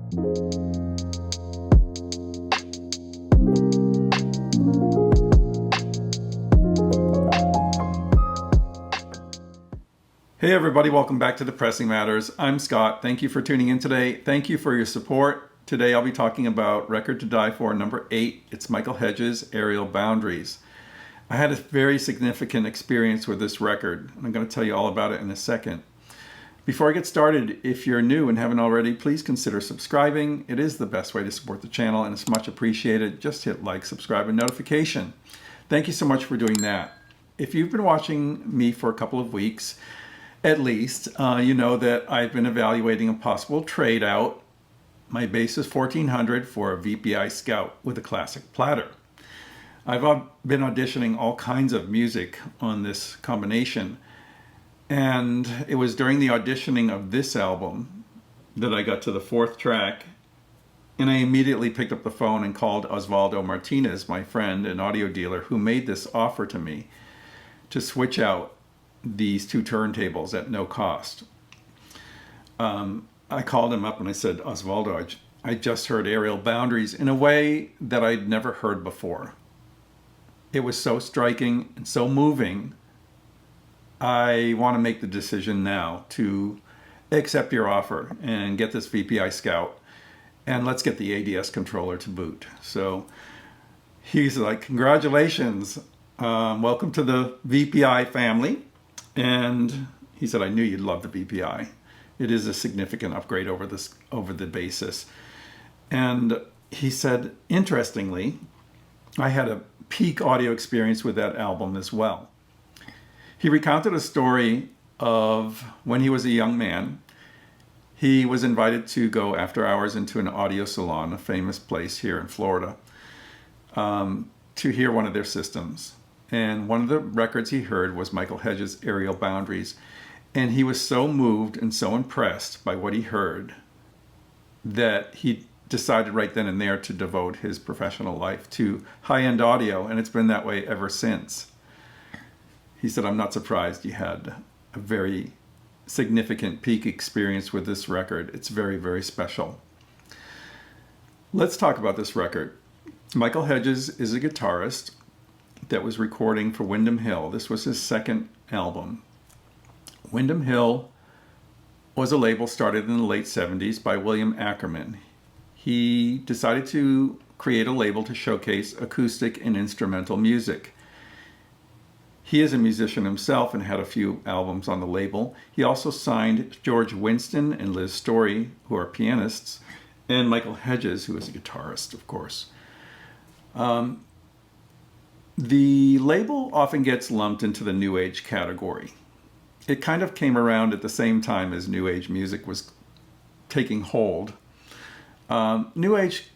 Hey everybody, welcome back to Depressing Matters. I'm Scott. Thank you for tuning in today. Thank you for your support. Today I'll be talking about Record to Die For number 8. It's Michael Hedges, Aerial Boundaries. I had a very significant experience with this record, and I'm going to tell you all about it in a second. Before I get started, if you're new and haven't already, please consider subscribing. It is the best way to support the channel, and it's much appreciated. Just hit like, subscribe, and notification. Thank you so much for doing that. If you've been watching me for a couple of weeks, at least, you know that I've been evaluating a possible trade out. My bass is 1400 for a VPI Scout with a classic platter. I've been auditioning all kinds of music on this combination, and it was during the auditioning of this album that I got to the 4th track, and I immediately picked up the phone and called Oswaldo Martinez, my friend and audio dealer, who made this offer to me to switch out these two turntables at no cost. I called him up and I said, Oswaldo, I just heard Aerial Boundaries in a way that I'd never heard before. It was so striking and so moving. I want to make the decision now to accept your offer and get this VPI Scout, and let's get the ADS controller to boot. So he's like, congratulations, welcome to the VPI family. And he said, I knew you'd love the VPI. It is a significant upgrade over the basis. And he said, interestingly, I had a peak audio experience with that album as well. He recounted a story of when he was a young man. He was invited to go after hours into an audio salon, a famous place here in Florida, to hear one of their systems. And one of the records he heard was Michael Hedges' Aerial Boundaries. And he was so moved and so impressed by what he heard that he decided right then and there to devote his professional life to high-end audio, and it's been that way ever since. He said, I'm not surprised you had a very significant peak experience with this record. It's very, very special. Let's talk about this record. Michael Hedges is a guitarist that was recording for Windham Hill. This was his second album. Windham Hill was a label started in the late 70s by William Ackerman. He decided to create a label to showcase acoustic and instrumental music. He is a musician himself and had a few albums on the label. He also signed George Winston and Liz Story, who are pianists, and Michael Hedges, who is a guitarist, of course. The label often gets lumped into the New Age category. It kind of came around at the same time as New Age music was taking hold. New Age,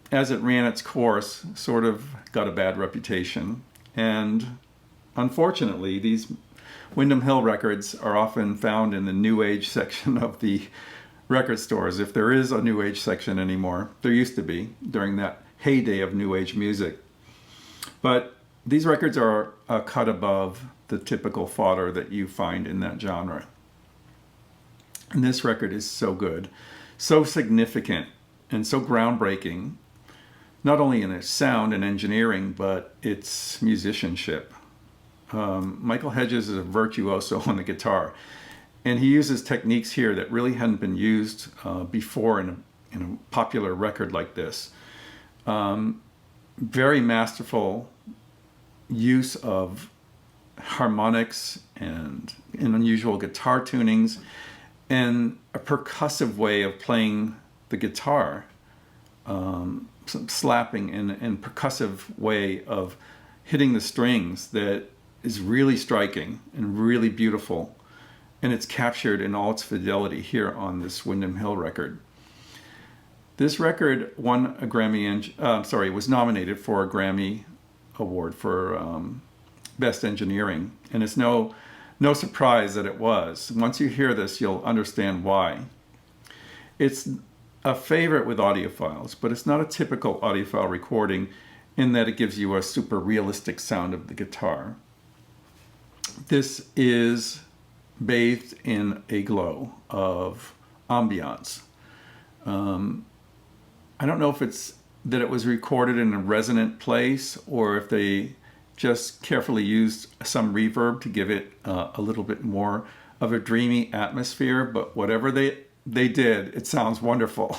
as it ran its course, sort of got a bad reputation. And unfortunately, these Windham Hill records are often found in the New Age section of the record stores, if there is a New Age section anymore. There used to be during that heyday of New Age music. But these records are a cut above the typical fodder that you find in that genre. And this record is so good, so significant, and so groundbreaking, not only in its sound and engineering, but its musicianship. Michael Hedges is a virtuoso on the guitar, and he uses techniques here that really hadn't been used before in a popular record like this. Very masterful use of harmonics and unusual guitar tunings and a percussive way of playing the guitar, some slapping and percussive way of hitting the strings that is really striking and really beautiful, and it's captured in all its fidelity here on this Windham Hill record. This record won a was nominated for a Grammy Award for Best Engineering, and it's no surprise that it was. Once you hear this, you'll understand why. It's a favorite with audiophiles, but it's not a typical audiophile recording in that it gives you a super realistic sound of the guitar. This is bathed in a glow of ambiance. I don't know if it's that it was recorded in a resonant place or if they just carefully used some reverb to give it a little bit more of a dreamy atmosphere, but whatever they did, it sounds wonderful.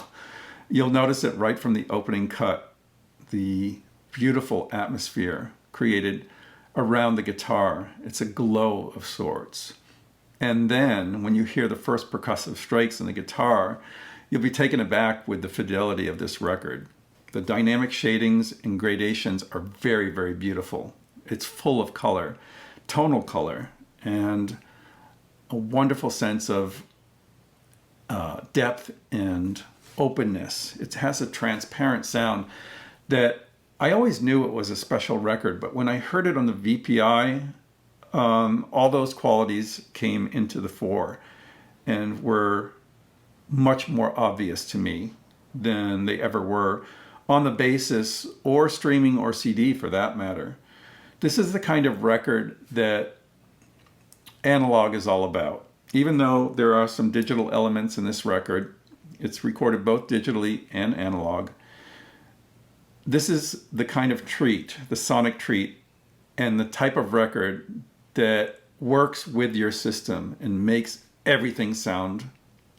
You'll notice it right from the opening cut, the beautiful atmosphere created around the guitar. It's a glow of sorts. And then when you hear the first percussive strikes in the guitar, you'll be taken aback with the fidelity of this record. The dynamic shadings and gradations are very, very beautiful. It's full of color, tonal color, and a wonderful sense of depth and openness. It has a transparent sound that I always knew it was a special record, but when I heard it on the VPI, all those qualities came into the fore and were much more obvious to me than they ever were on the basis or streaming or CD for that matter. This is the kind of record that analog is all about. Even though there are some digital elements in this record, it's recorded both digitally and analog. This is the kind of treat, the sonic treat, and the type of record that works with your system and makes everything sound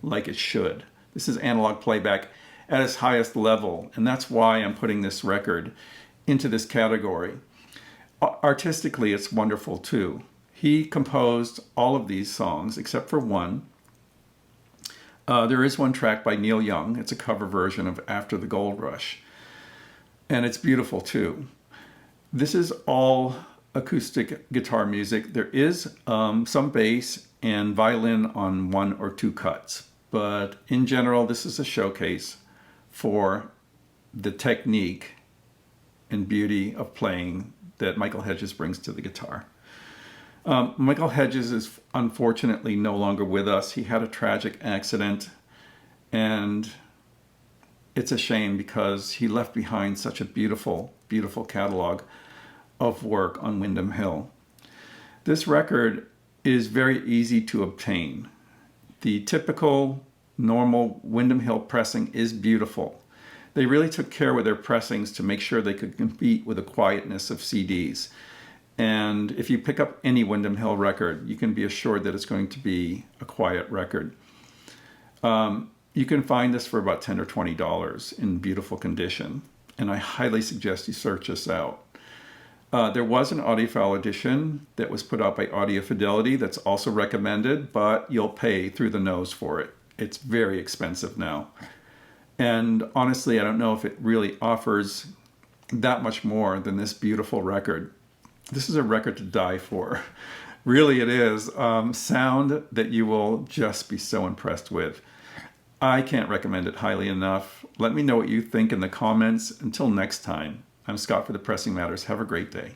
like it should. This is analog playback at its highest level, and that's why I'm putting this record into this category. Artistically, it's wonderful too. He composed all of these songs except for one. There is one track by Neil Young. It's a cover version of After the Gold Rush, and it's beautiful too. This is all acoustic guitar music. There is some bass and violin on one or two cuts, but in general, this is a showcase for the technique and beauty of playing that Michael Hedges brings to the guitar. Michael Hedges is unfortunately no longer with us. He had a tragic accident, and it's a shame because he left behind such a beautiful, beautiful catalog of work on Windham Hill. This record is very easy to obtain. The typical, normal Windham Hill pressing is beautiful. They really took care with their pressings to make sure they could compete with the quietness of CDs. And if you pick up any Windham Hill record, you can be assured that it's going to be a quiet record. You can find this for about $10 or $20 in beautiful condition, and I highly suggest you search this out. There was an audiophile edition that was put out by Audio Fidelity that's also recommended, but you'll pay through the nose for it. It's very expensive now. And honestly, I don't know if it really offers that much more than this beautiful record. This is a record to die for. Really it is. Sound that you will just be so impressed with. I can't recommend it highly enough. Let me know what you think in the comments. Until next time, I'm Scott for the Pressing Matters. Have a great day.